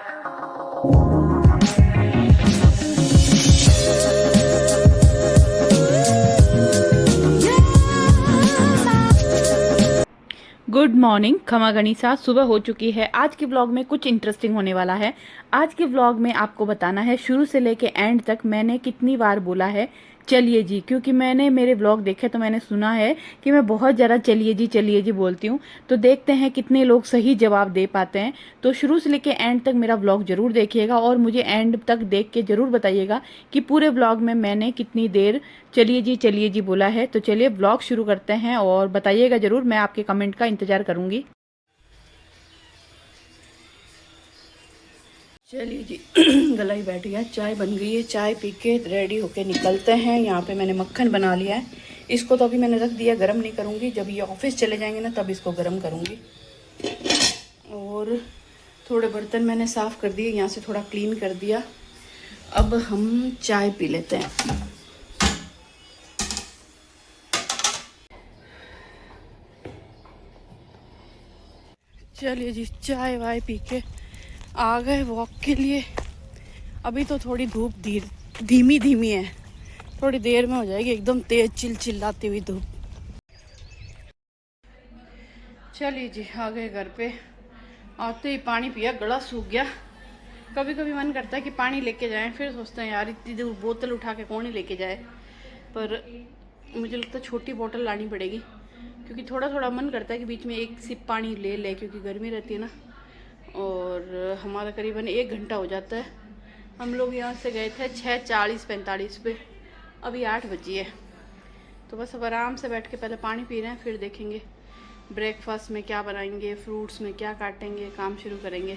Good morning खमा गणिसा। सुबह हो चुकी है। आज के व्लॉग में कुछ इंटरेस्टिंग होने वाला है। आज के व्लॉग में आपको बताना है शुरू से लेके एंड तक मैंने कितनी बार बोला है चलिए जी, क्योंकि मैंने मेरे व्लॉग देखे तो मैंने सुना है कि मैं बहुत ज़्यादा चलिए जी बोलती हूँ। तो देखते हैं कितने लोग सही जवाब दे पाते हैं। तो शुरू से लेके एंड तक मेरा व्लॉग जरूर देखिएगा और मुझे एंड तक देख के जरूर बताइएगा कि पूरे व्लॉग में मैंने कितनी देर चलिए जी बोला है। तो चलिए व्लॉग शुरू करते हैं और बताइएगा जरूर, मैं आपके कमेंट का इंतजार करूंगी। चलिए जी गला ही बैठ गया। चाय बन गई है, चाय पी के रेडी होके निकलते हैं। यहाँ पे मैंने मक्खन बना लिया है। इसको तो अभी मैंने रख दिया, गरम नहीं करूँगी। जब ये ऑफिस चले जाएंगे ना तब इसको गरम करूँगी। और थोड़े बर्तन मैंने साफ़ कर दिए, यहाँ से थोड़ा क्लीन कर दिया। अब हम चाय पी लेते हैं। चलिए जी चाय वाय पी के आ गए वॉक के लिए। अभी तो थोड़ी धूप धीमी धीमी है, थोड़ी देर में हो जाएगी एकदम तेज चिल्लाती हुई धूप। चलिए जी आ गए घर पे। आते ही पानी पिया, गला सूख गया। कभी कभी मन करता है कि पानी लेके जाएं, फिर सोचते हैं यार इतनी दूर बोतल उठा के कौन ही लेके जाए। पर मुझे लगता है छोटी बोतल लानी पड़ेगी, क्योंकि थोड़ा थोड़ा मन करता है कि बीच में एक सिप पानी ले ले, क्योंकि गर्मी रहती है ना। और हमारा करीबन 1 घंटा हो जाता है। हम लोग यहाँ से गए थे 6:40-45 पे, अभी 8 बजी है। तो बस अब आराम से बैठ के पहले पानी पी रहे हैं, फिर देखेंगे ब्रेकफास्ट में क्या बनाएंगे, फ्रूट्स में क्या काटेंगे, काम शुरू करेंगे।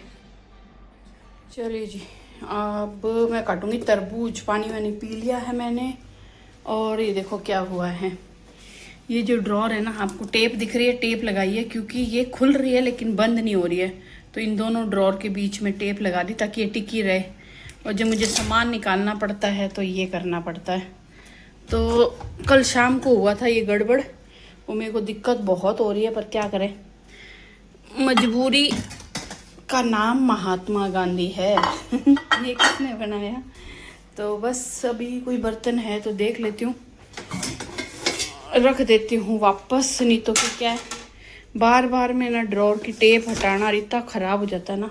चलिए जी अब मैं काटूंगी तरबूज। पानी वानी पी लिया है मैंने। और ये देखो क्या हुआ है, ये जो ड्रॉर है ना, आपको टेप दिख रही है, टेप लगाई है क्योंकि ये खुल रही है लेकिन बंद नहीं हो रही है। तो इन दोनों ड्रॉर के बीच में टेप लगा दी ताकि ये टिकी रहे। और जब मुझे सामान निकालना पड़ता है तो ये करना पड़ता है। तो कल शाम को हुआ था ये गड़बड़, वो मेरे को दिक्कत बहुत हो रही है, पर क्या करें, मजबूरी का नाम महात्मा गांधी है ये किसने बनाया। तो बस अभी कोई बर्तन है तो देख लेती हूँ, रख देती हूँ वापस। नहीं तो क्या है, बार बार में ना ड्रॉर की टेप हटाना इतना ख़राब हो जाता है ना।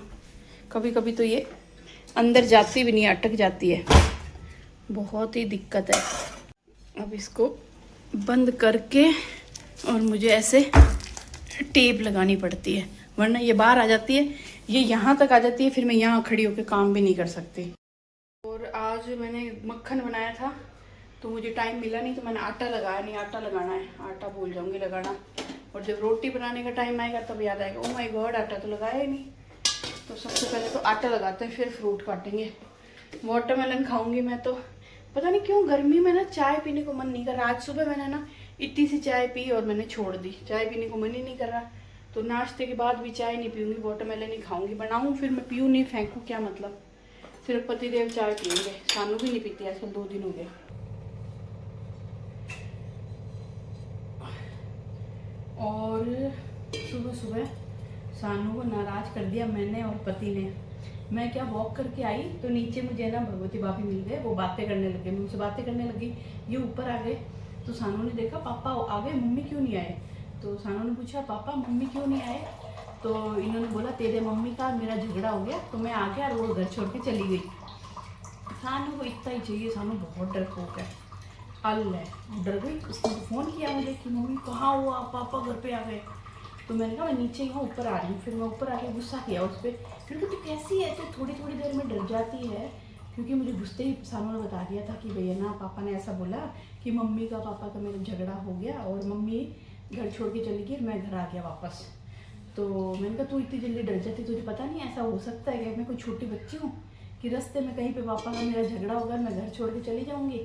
कभी कभी तो ये अंदर जाती भी नहीं, अटक जाती है, बहुत ही दिक्कत है। अब इसको बंद करके और मुझे ऐसे टेप लगानी पड़ती है, वरना ये बाहर आ जाती है, ये यहाँ तक आ जाती है, फिर मैं यहाँ खड़ी होकर काम भी नहीं कर सकती। और आज मैंने मक्खन बनाया था तो मुझे टाइम मिला नहीं, तो मैंने आटा लगाया नहीं। आटा लगाना है, आटा भूल जाऊंगी लगाना। और जब रोटी बनाने का टाइम आएगा तब याद आएगा, ओ माय गॉड आटा तो लगाया ही नहीं। तो सबसे पहले तो आटा लगाते हैं, फिर फ्रूट काटेंगे। वाटरमेलन खाऊंगी मैं तो। पता नहीं क्यों गर्मी में ना चाय पीने को मन नहीं कर रहा। आज सुबह मैंने ना इतनी सी चाय पी और मैंने छोड़ दी, चाय पीने को मन ही नहीं कर रहा। तो नाश्ते के बाद भी चाय नहीं पीऊँगी, वाटरमेलन ही खाऊंगी। बनाऊँ फिर मैं पीऊँ नहीं, फेंकूँ, क्या मतलब। सिर्फ पतिदेव चाय पियेंगे, सानू भी नहीं पीती आजकल, 2 दिन हो गए। और सुबह सुबह सानू को नाराज कर दिया मैंने और पति ने। मैं क्या वॉक करके आई तो नीचे मुझे ना भगवती भाभी मिल गए, वो बातें करने लगे, मुझसे बातें करने लगी। ये ऊपर आ गए तो सानू ने देखा पापा आ गए, मम्मी क्यों नहीं आए। तो सानू ने पूछा पापा मम्मी क्यों नहीं आए। तो इन्होंने बोला तेरे मम्मी का मेरा झगड़ा हो गया तो मैं आ गया और वो घर छोड़ के चली गई। सानू को इतना ही चाहिए, सानू बहुत डरपोक है, अल्लाह डर गई। उसने फ़ोन किया मुझे कि मम्मी कहाँ हुआ, पापा घर पे आ गए। तो मैंने कहा मैं नीचे ही हूँ, ऊपर आ रही हूँ। फिर मैं ऊपर आके गुस्सा किया उस पर, फिर तो कैसी है तो थोड़ी थोड़ी देर में डर जाती है। क्योंकि मुझे घुसते ही सानू ने बता दिया था कि भैया ना पापा ने ऐसा बोला कि मम्मी का पापा का मेरा झगड़ा हो गया और मम्मी घर छोड़ के चली गई, मैं घर आ गया वापस। तो मैंने कहा तू इतनी जल्दी डर जाती, तुझे पता नहीं ऐसा हो सकता है कि मैं कोई छोटी बच्ची हूँ कि रास्ते में कहीं पे पापा का मेरा झगड़ा होगा, मैं घर छोड़ के चली जाऊँगी।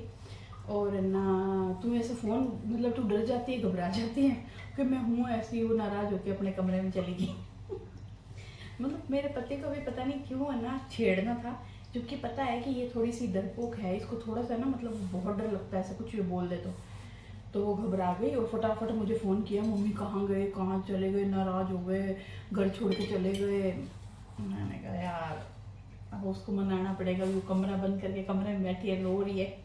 और ना तू ऐसे फ़ोन मतलब तू डर जाती है, घबरा जाती है कि मैं हूँ ऐसी, वो नाराज़ होकर अपने कमरे में चली गई मतलब मेरे पति को भी पता नहीं क्यों है ना छेड़ना था, जबकि पता है कि ये थोड़ी सी डरपोक है, इसको थोड़ा सा ना मतलब बहुत डर लगता है ऐसा कुछ भी बोल दे तो वो घबरा गई और फटाफट मुझे फ़ोन किया, मम्मी कहाँ गए, कहाँ चले गए, नाराज़ हो गए, घर छोड़ के चले गए। मैंने कहा यार अब उसको मनाना पड़ेगा, वो कमरा बंद करके कमरे में बैठी है, रो रही है।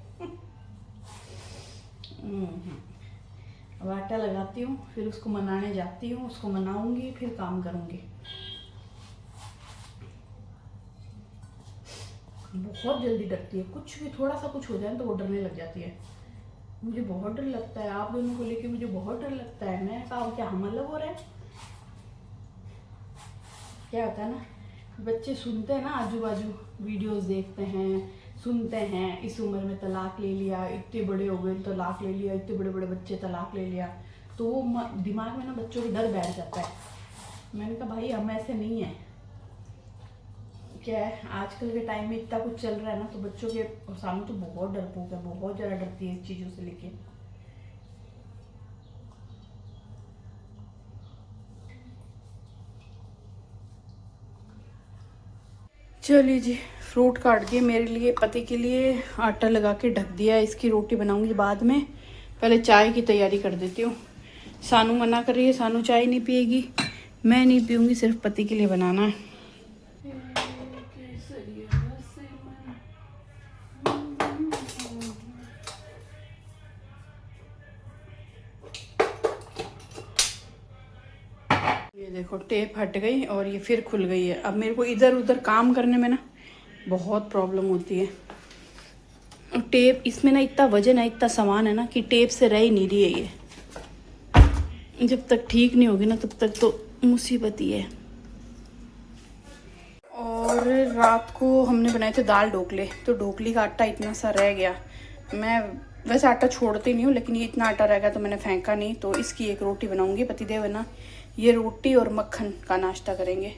अब आटा लगाती हूँ, फिर उसको मनाने जाती हूँ, उसको मनाऊंगी, फिर काम करूँगी। बहुत जल्दी डरती है, कुछ भी थोड़ा सा कुछ हो जाए तो वो डरने लग जाती है। मुझे बहुत डर लगता है, आप दोनों को लेके मुझे बहुत डर लगता है। मैं कहा क्या हम अलग हो रहे हैं? क्या होता है ना, बच्चे सुनते हैं ना, आजू बाजू वीडियोस देखते हैं, सुनते हैं, इस उम्र में तलाक ले लिया, इतने बड़े हो गए तलाक ले लिया, इतने बड़े बड़े बच्चे तलाक ले लिया, तो वो दिमाग में ना बच्चों के डर बैठ जाता है। मैंने कहा भाई हम ऐसे नहीं है। क्या है, आजकल के टाइम में इतना कुछ चल रहा है ना, तो बच्चों के सामने तो बहुत डरपोक है, बहुत ज़्यादा डरती है इस चीज़ों से लेके। चलिए जी, फ्रूट काट दिए मेरे लिए, पति के लिए आटा लगा के ढक दिया है। इसकी रोटी बनाऊंगी बाद में, पहले चाय की तैयारी कर देती हूँ। सानू मना कर रही है, सानू चाय नहीं पिएगी, मैं नहीं पीऊँगी, सिर्फ पति के लिए बनाना है। ये देखो टेप हट गई और ये फिर खुल गई है। अब मेरे को इधर उधर काम करने में ना बहुत प्रॉब्लम होती है। और टेप इसमें ना इतना वजन है, इतना सामान है ना कि टेप से रह ही नहीं रही है ये। जब तक ठीक नहीं होगी ना तब तक तो मुसीबत ही है। और रात को हमने बनाए थे दाल ढोकले, तो ढोकली का आटा इतना सा रह गया। मैं वैसे आटा छोड़ती नहीं हूँ, लेकिन ये इतना आटा रह गया तो मैंने फेंका नहीं। तो इसकी एक रोटी बनाऊंगी, पतिदेव है ना, ये रोटी और मक्खन का नाश्ता करेंगे।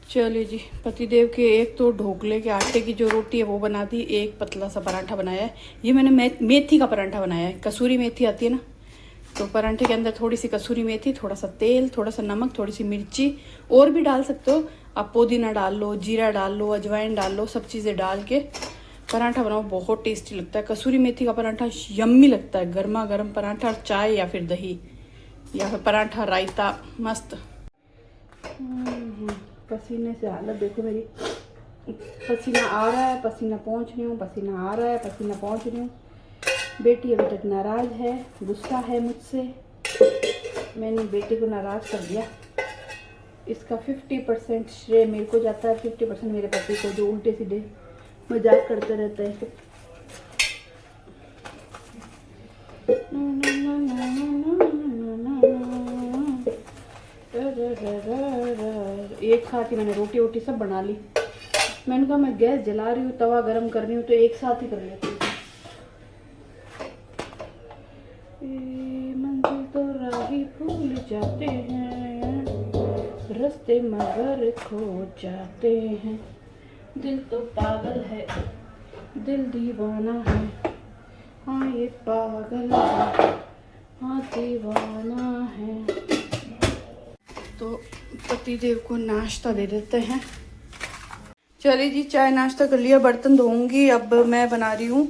चलिए जी, पतिदेव के एक तो ढोकले के आटे की जो रोटी है वो बना दी, एक पतला सा पराठा बनाया है। ये मैंने मेथी का पराठा बनाया है, कसूरी मेथी आती है ना, तो पराठे के अंदर थोड़ी सी कसूरी मेथी, थोड़ा सा तेल, थोड़ा सा नमक, थोड़ी सी मिर्ची, और भी डाल सकते हो आप, पुदीना डाल लो, जीरा डाल लो, अजवाइन डाल लो, सब चीज़ें डाल के पराठा बनाओ, बहुत टेस्टी लगता है। कसूरी मेथी का पराठा यम्मी लगता है, गर्मा गर्म पराठा, चाय या फिर दही या फिर पराठा रायता, मस्त। पसीने से हालत देखो मेरी, पसीना आ रहा है, पसीना पहुँच रही हूँ, पसीना आ रहा है, पसीना पहुँच रही हूँ। बेटी अभी तक नाराज़ है, गुस्सा है मुझसे, मैंने बेटी को नाराज़ कर दिया। इसका 50% श्रेय मेरे को जाता है, 50% मेरे पति को, जो उल्टे सीधे मजाक करते रहते हैं। एक साथ ही मैंने रोटी वोटी सब बना ली। मैंने कहा मैं गैस जला रही हूँ, तवा गरम कर रही हूँ, तो एक साथ ही कर लेती हूँ। मंजिल तो राही भूल जाते हैं, रास्ते मगर खो जाते हैं। दिल तो पागल है, दिल दीवाना है, हाँ ये पागल है, हाँ दीवाना है। तो पतिदेव को नाश्ता दे देते हैं। चलिए जी, चाय नाश्ता कर लिया, बर्तन धोऊंगी। अब मैं बना रही हूँ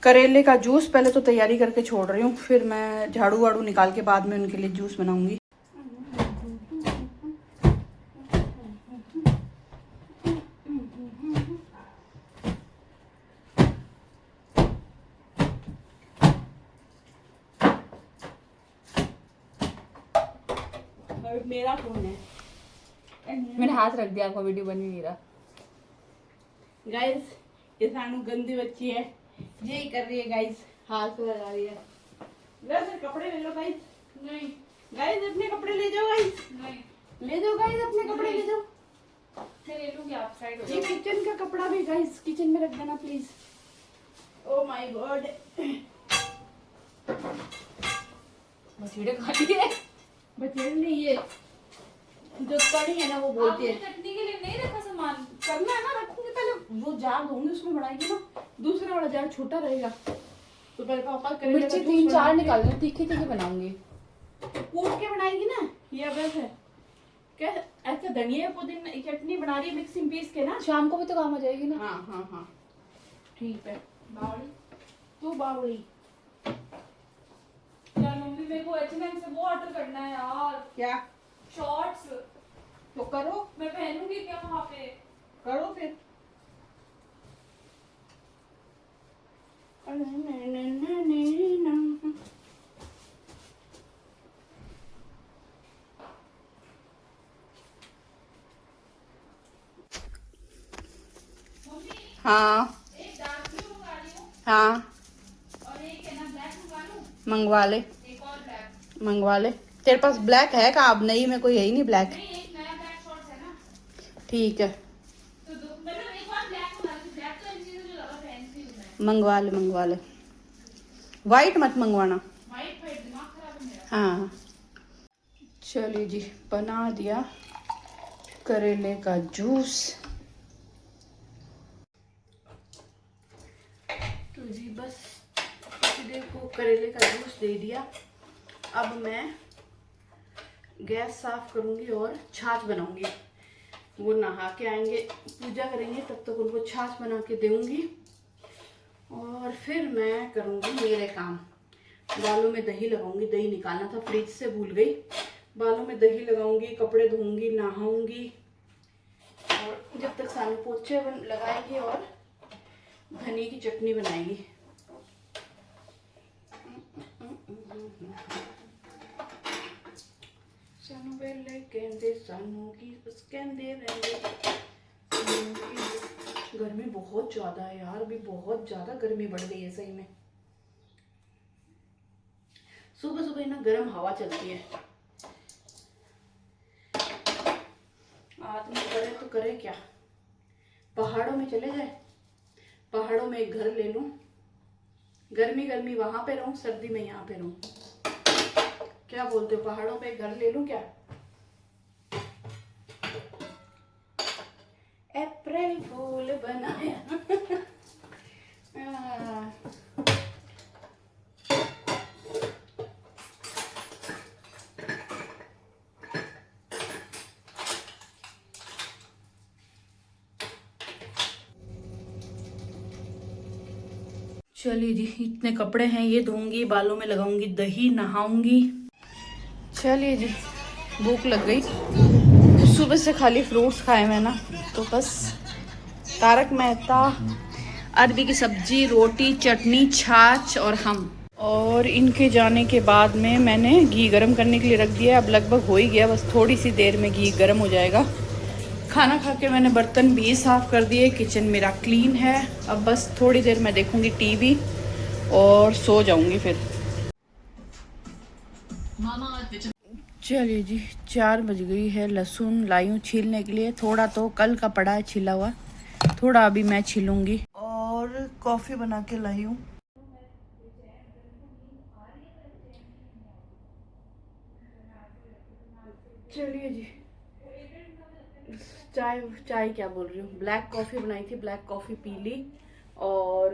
करेले का जूस, पहले तो तैयारी करके छोड़ रही हूँ, फिर मैं झाड़ू वाड़ू निकाल के बाद में उनके लिए जूस बनाऊंगी। मेरा फोन है, मैंने हाथ रख दिया, आपका वीडियो बन ही नहीं रहा। गाइस ये सानू गंदी बच्ची है, यही कर रही है गाइस, हाथ लगा रही है। वैसे कपड़े ले लो गाइस, नहीं गाइस अपने कपड़े ले जाओ, गाइस नहीं ले जाओ, गाइस अपने कपड़े ले जाओ। मैं ले लूंगी, आप साइड हो ये जाओ। किचन का कपड़ा भी गाइस किचन में रख देना प्लीज। ओ माय गॉड, मछली खा ली है। बचेड़ नहीं, ये जो कड़ी है ना वो बोलती है। चटनी के लिए नहीं रखा सामान, करना है ना, रखूंगी पहले। वो जार दूंगी उसमें बनाएगी ना, दूसरा वाला जार छोटा रहेगा, तो पहले पापा करेले मिर्ची 3-4 निकाल लो, तीखी तीखी बनाऊंगी। कूट के बनाएगी ना, ये वैसे क्या ऐसे धनिया पुदीना चटनी बना रही है मिक्सिंग पीस के ना, शाम को भी तो काम हो जाएगी ना। हाँ हाँ हाँ ठीक है। बावली तू बावली यार, मम्मी मेरे को H&M से वो ऑर्डर करना है यार। क्या शॉर्ट्स तो करो, मैं पहनूंगी क्या वहाँ पे? करो फिर। हाँ एक डार्क ब्लू मंगा रही हूँ हाँ, और एक है ना ब्लैक मंगा लूँ, मंगवा ले, एक और ब्लैक। मंगवा ले। तेरे पास ब्लैक है का? अब नहीं, में कोई है ही नहीं ब्लैक। नहीं, एक नया ब्लैक शॉर्ट्स है ना, ठीक है, तो दो मतलब एक और ब्लैक मंगा लूँ। ब्लैक तो इन चीजों जो ज्यादा पहनती हूँ मैं। मंगवा ले, मंगवा ले। वाइट मत मंगवाना। वाइट वाइट दिमाग खराब है मेरा। हाँ, चलिए जी, बना दिया करेले का जूस। तो जी बस सीधे को करेले का जूस दे दिया। अब मैं गैस साफ करूंगी और छाछ बनाऊंगी। वो नहा के आएंगे, पूजा करेंगे, तब तक उनको छाछ बना के दूंगी और फिर मैं करूंगी मेरे काम। बालों में दही लगाऊंगी, दही निकालना था फ्रिज से, भूल गई। बालों में दही लगाऊंगी, कपड़े धोऊंगी, नहाऊंगी और जब तक सानू पोछे लगाएगी और धनिया की चटनी बनाएगी। सानू वेले कहंदे सानू की बस कहंदे रहंदे। गर्मी बहुत ज्यादा है यार, अभी बहुत ज्यादा गर्मी बढ़ गई है सही में। सुबह सुबह ना गर्म हवा चलती है। आदमी करे तो करे क्या, पहाड़ों में चले जाए, पहाड़ों में एक घर ले लूं, गर्मी गर्मी वहां पे रहूं, सर्दी में यहाँ पे रहूं। क्या बोलते हो, पहाड़ों पे एक घर ले लूं क्या? अप्रैल फूल बनाया। चलिए जी, इतने कपड़े हैं, ये धोऊंगी, बालों में लगाऊंगी दही, नहाऊंगी। चलिए जी, भूख लग गई, सुबह से खाली फ्रूट्स खाए मैं ना, तो बस तारक मेहता, अरबी की सब्जी, रोटी, चटनी, छाछ और हम। और इनके जाने के बाद में मैंने घी गरम करने के लिए रख दिया। अब लगभग हो ही गया, बस थोड़ी सी देर में घी गरम हो जाएगा। खाना खा के मैंने बर्तन भी साफ़ कर दिए, किचन मेरा क्लीन है। अब बस थोड़ी देर मैं देखूंगी टीवी और सो जाऊंगी फिर। चलिए जी, 4 बज गई है। लहसुन लाई हूँ छीलने के लिए, थोड़ा तो कल का पड़ा है छिला हुआ, थोड़ा अभी मैं छीलूंगी। और कॉफ़ी बना के लाई हूँ। चलिए जी, चाय चाय क्या बोल रही हूँ, ब्लैक कॉफ़ी बनाई थी, ब्लैक कॉफ़ी पी ली। और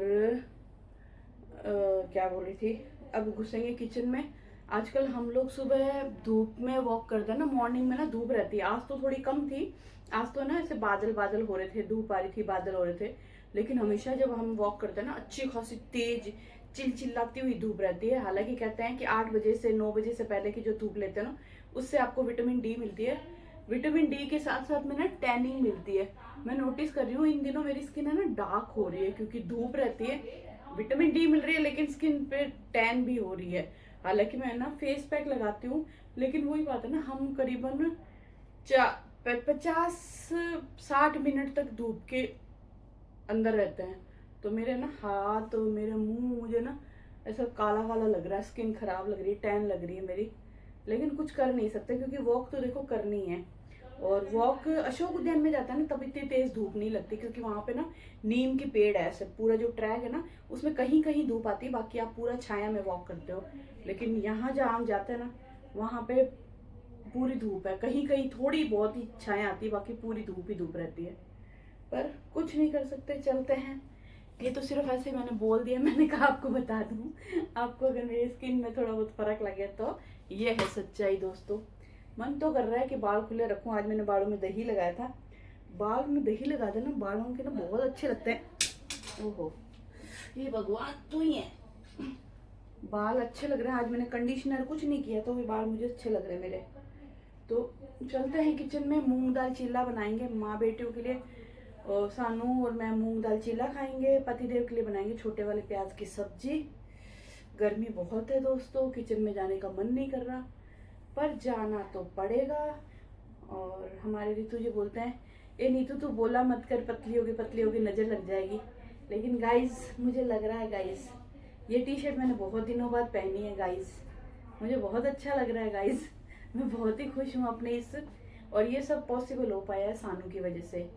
क्या बोल रही थी, अब घुसेंगे किचन में। आजकल हम लोग सुबह धूप में वॉक करते हैं ना, मॉर्निंग में ना धूप रहती है। आज तो थोड़ी कम थी, आज तो ना ऐसे बादल बादल हो रहे थे, धूप आ रही थी, बादल हो रहे थे। लेकिन हमेशा जब हम वॉक करते हैं ना, अच्छी खासी तेज चिलचिलाती हुई धूप रहती है। हालांकि कहते हैं कि 8 बजे से 9 बजे से पहले की जो धूप लेते हैं ना, उससे आपको विटामिन डी मिलती है। विटामिन डी के साथ साथ में ना टैनिंग मिलती है। मैं नोटिस कर रही हूँ इन दिनों मेरी स्किन है ना डार्क हो रही है, क्योंकि धूप रहती है, विटामिन डी मिल रही है, लेकिन स्किन पे टैन भी हो रही है। हालांकि मैं ना फेस पैक लगाती हूँ, लेकिन वही बात है ना, हम करीबन 50-60 मिनट तक धूप के अंदर रहते हैं, तो मेरे ना हाथ और मेरे मुंह, मुझे ना ऐसा काला काला लग रहा है, स्किन खराब लग रही है, टैन लग रही है मेरी। लेकिन कुछ कर नहीं सकते, क्योंकि वॉक तो देखो करनी है। और वॉक अशोक उद्यान में जाता है ना, तब इतनी तेज धूप नहीं लगती, क्योंकि वहां पे ना नीम के पेड़ है, ऐसे पूरा जो ट्रैक है ना, उसमें कहीं कहीं धूप आती है, बाकी आप पूरा छाया में वॉक करते हो। लेकिन यहाँ जहाँ हम जाते हैं ना, वहां पे पूरी धूप है, कहीं कहीं थोड़ी बहुत ही छाया आती है, बाकी पूरी धूप ही धूप रहती है। पर कुछ नहीं कर सकते, चलते हैं। ये तो सिर्फ ऐसे मैंने बोल दिया, मैंने कहा आपको बता दूं, आपको अगर मेरी स्किन में थोड़ा बहुत फर्क लगे तो ये है सच्चाई दोस्तों। मन तो कर रहा है कि बाल खुले रखूं। आज मैंने बालों में दही लगाया था, बाल में दही लगा देना बालों के ना बहुत अच्छे लगते हैं। ओहो, ये भगवान तो ही है, बाल अच्छे लग रहे हैं। आज मैंने कंडीशनर कुछ नहीं किया, तो भी बाल मुझे अच्छे लग रहे हैं मेरे। तो चलते हैं किचन में। मूंग दाल चीला बनाएंगे माँ बेटियों के लिए, और सानू और मैं मूंग दाल चीला खाएंगे। पतिदेव के लिए बनाएंगे छोटे वाले प्याज की सब्जी। गर्मी बहुत है दोस्तों, किचन में जाने का मन नहीं कर रहा, पर जाना तो पड़ेगा। और हमारे रीतू जी बोलते हैं, ए नीतू तू बोला मत कर, पतली होगी नजर लग जाएगी। लेकिन गाइस मुझे लग रहा है गाइस, ये टी शर्ट मैंने बहुत दिनों बाद पहनी है गाइस, मुझे बहुत अच्छा लग रहा है गाइस। मैं बहुत ही खुश हूँ अपने इस, और ये सब पॉसिबल हो पाया है सानू की वजह से।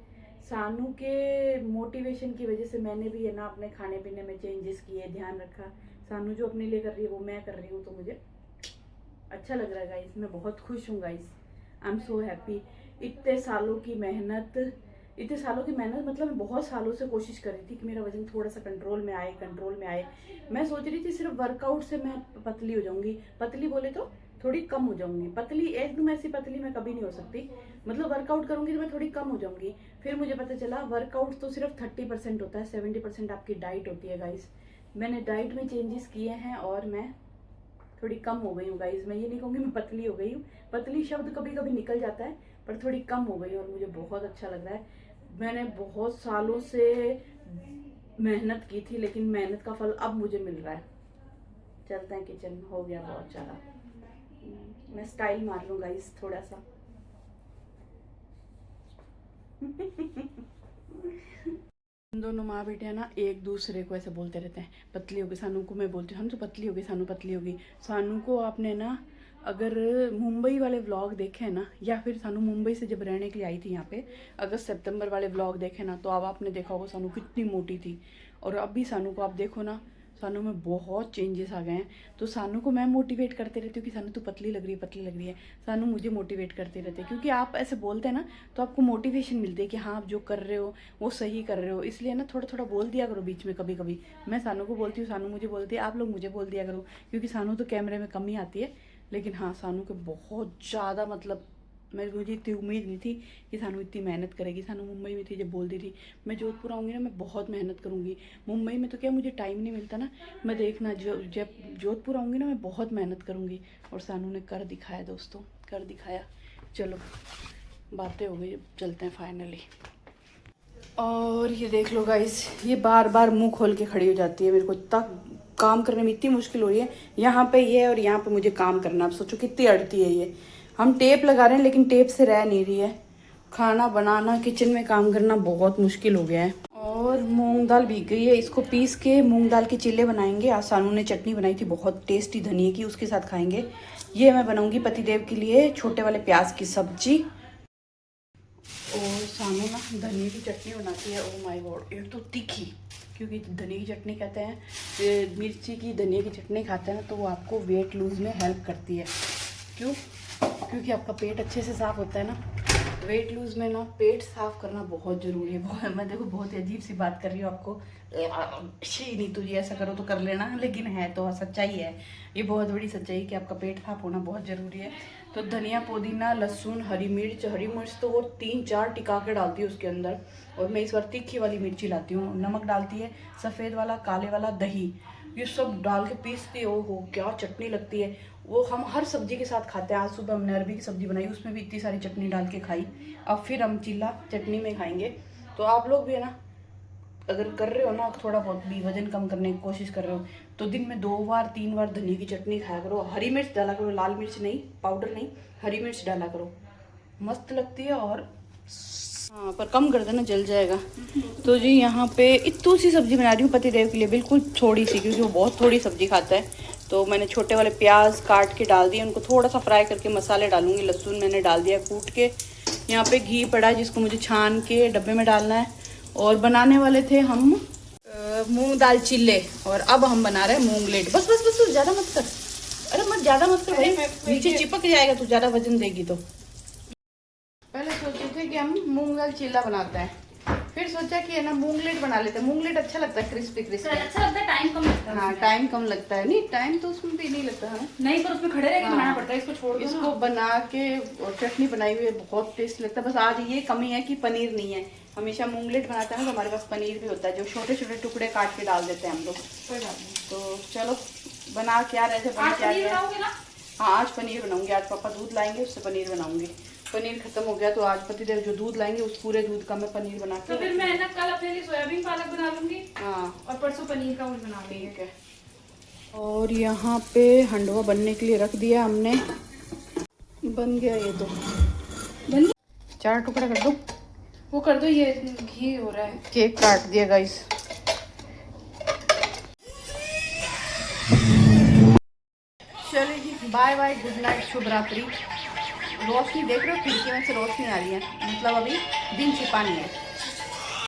सानू के मोटिवेशन की वजह से मैंने भी है ना अपने खाने पीने में चेंजेस किए, ध्यान रखा। सानू जो अपने लिए कर रही है वो मैं कर रही हूँ, तो मुझे अच्छा लग रहा है गाइस। मैं बहुत खुश हूँ guys, I am so happy. इतने सालों की मेहनत मतलब मैं बहुत सालों से कोशिश कर रही थी कि मेरा वजन थोड़ा सा कंट्रोल में आए। मैं सोच रही थी सिर्फ वर्कआउट से मैं पतली हो जाऊंगी, पतली बोले तो थोड़ी कम हो जाऊंगी। पतली एकदम ऐसी पतली मैं कभी नहीं हो सकती, मतलब वर्कआउट करूंगी तो मैं थोड़ी कम हो जाऊंगी। फिर मुझे पता चला वर्कआउट तो सिर्फ 30% होता है, 70% आपकी डाइट होती है गाइस। मैंने डाइट में चेंजेस किए हैं और मैं थोड़ी कम हो गई हूँ गाइस। मैं ये नहीं कहूँगी मैं पतली हो गई हूँ, पतली शब्द कभी कभी निकल जाता है, पर थोड़ी कम हो गई और मुझे बहुत अच्छा लग रहा है। मैंने बहुत सालों से मेहनत की थी, लेकिन मेहनत का फल अब मुझे मिल रहा है। चलते हैं किचन, हो गया बहुत ज़्यादा। मैं स्टाइल मार लूँ गाइस थोड़ा सा। दोनों माँ बेटे हैं ना एक दूसरे को ऐसे बोलते रहते हैं, पतली होगी। सानू को मैं बोलती हूँ हम तो पतली होगी, सानू पतली होगी। सानू को आपने ना अगर मुंबई वाले व्लॉग देखे हैं ना, या फिर सानू मुंबई से जब रहने के लिए आई थी यहाँ पे, अगस्त सितंबर वाले व्लॉग देखे ना, तो अब आपने देखा होगा सानू कितनी मोटी थी। और अभी सानू को आप देखो ना, सानू में बहुत चेंजेस आ गए हैं। तो सानू को मैं मोटिवेट करते रहती हूँ कि सानू तू पतली लग रही है। सानू मुझे मोटिवेट करते रहते हैं, क्योंकि आप ऐसे बोलते हैं ना तो आपको मोटिवेशन मिलती है कि हाँ आप जो कर रहे हो वो सही कर रहे हो। इसलिए ना थोड़ा थोड़ा बोल दिया करो बीच में कभी कभी। मैं सानू को बोलती हूँ, सानू मुझे बोलती है, आप लोग मुझे बोल दिया करो, क्योंकि सानू तो कैमरे में कम ही आती है। लेकिन हाँ सानू के बहुत ज़्यादा मतलब मुझे इतनी उम्मीद नहीं थी कि सानू इतनी मेहनत करेगी। सानू मुंबई में थी जब बोलती थी मैं जोधपुर आऊँगी ना मैं बहुत मेहनत करूँगी। मुंबई में तो क्या मुझे टाइम नहीं मिलता ना, मैं देखना जब जोधपुर आऊँगी ना मैं बहुत मेहनत करूँगी। और सानू ने कर दिखाया दोस्तों, कर दिखाया। चलो बातें हो गई, चलते हैं फाइनली। और ये देख लो गाइस, ये बार बार मुंह खोल के खड़ी हो जाती है। मेरे को इतना काम करने में इतनी मुश्किल हो रही है। यहाँ पे ये और यहाँ पे मुझे काम करना, आप सोचो कितनी अड़ती है ये। हम टेप लगा रहे हैं लेकिन टेप से रह नहीं रही है। खाना बनाना, किचन में काम करना बहुत मुश्किल हो गया है। और मूंग दाल भीग गई है, इसको पीस के मूंग दाल के चिल्ले बनाएंगे। आज सानू ने चटनी बनाई थी बहुत टेस्टी धनिया की, उसके साथ खाएंगे। ये मैं बनाऊंगी पतिदेव के लिए छोटे वाले प्याज की सब्जी। और सानू ना धनिया की चटनी बनाती है। ओ माय गॉड, एक तो तीखी, क्योंकि धनिया की चटनी कहते हैं, मिर्ची की धनिया की चटनी खाते हैं ना तो वो आपको वेट लूज में हेल्प करती है। क्यों? क्योंकि आपका पेट अच्छे से साफ होता है ना। वेट लूज में ना पेट साफ करना बहुत ज़रूरी है। मैं देखो बहुत ही अजीब सी बात कर रही हूँ आपको, नहीं तुझे ऐसा करो तो कर लेना, लेकिन है तो सच्चाई है। ये बहुत बड़ी सच्चाई कि आपका पेट साफ होना बहुत ज़रूरी है। तो धनिया, पुदीना, लहसुन, हरी मिर्च तो वो 3-4 टिका के डालती है उसके अंदर। और मैं इस बार तीखी वाली मिर्ची लाती हूँ। नमक डालती है, सफ़ेद वाला, काले वाला, दही, ये सब डाल के पीसती है। ओहो क्या चटनी लगती है। वो हम हर सब्जी के साथ खाते हैं। आज सुबह हमने अरबी की सब्जी बनाई, उसमें भी इतनी सारी चटनी डाल के खाई। अब फिर हम चिल्ला चटनी में खाएंगे। तो आप लोग भी है ना, अगर कर रहे हो ना थोड़ा बहुत भी वजन कम करने की कोशिश कर रहे हो, तो दिन में 2 बार 3 बार धनिया की चटनी खाया करो। हरी मिर्च डाला करो, लाल मिर्च नहीं, पाउडर नहीं, हरी मिर्च डाला करो, मस्त लगती है। और हाँ पर कम कर देना, जल जाएगा। तो जी यहाँ पे इतनी सी सब्जी बना रही हूँ पतिदेव के लिए, बिल्कुल थोड़ी सी, क्योंकि वो बहुत थोड़ी सब्जी खाता है। तो मैंने छोटे वाले प्याज काट के डाल दिए, उनको थोड़ा सा फ्राई करके मसाले डालूंगी। लहसुन मैंने डाल दिया कूट के। यहाँ पे घी पड़ा है जिसको मुझे छान के डब्बे में डालना है। और बनाने वाले थे हम मूंग दाल चिल्ले, और अब हम बना रहे हैं मूंगलेट। बस बस बस ज़्यादा मत कर, अरे मत ज़्यादा मत कर भाई, नीचे चिपक जाएगा तू ज़्यादा वजन देगी तो। पहले सोचे थे कि हम मूंग दाल चिल्ला बनाते हैं, फिर सोचा कि है ना मूंगलेट बना लेते हैं। मूंगलेट अच्छा लगता है, क्रिस्पी क्रिस्पी अच्छा लगता है, टाइम कम लगता है। हाँ टाइम कम लगता है। नहीं टाइम तो उसमें भी नहीं लगता है नहीं, पर उसमें खड़े रह के बनाना पड़ता है। इसको छोड़ दो, इसको बना के और चटनी बनाई हुई है, बहुत टेस्ट लगता है। बस आज ये कमी है कि पनीर नहीं है। हमेशा मूंगलेट बनाते हैं ना तो हमारे पास पनीर भी होता है, जो छोटे छोटे टुकड़े काट के डाल देते हैं हम लोग। कोई बात नहीं। तो चलो बना क्या रहे थे, बन क्या रहे, हाँ आज पनीर बनाऊंगी, आज पापा दूध लाएंगे उससे पनीर बनाऊंगी। पनीर खत्म हो गया तो आज पतिदेव जो दूध लाएंगे उस पूरे दूध का मैं पनीर बना के तो फिर मैं ना कल अपने लिए सोयाबीन पालक बना लूंगी हाँ और परसों पनीर का कुछ बना लूंगी। ठीक है। और यहाँ पे हंडवा बनने के लिए रख दिया हमने, बन गया ये तो। बन 4 टुकड़ा कर दो। वो कर दो, ये घी हो रहा है। केक काट दिया गाइस। चलिए जी, बाय बाय, गुड नाइट, शुभ रात्रि। रोशनी देख रहे हो, खिड़की में से रोशनी आ रही है, मतलब अभी दिन छिपा नहीं है।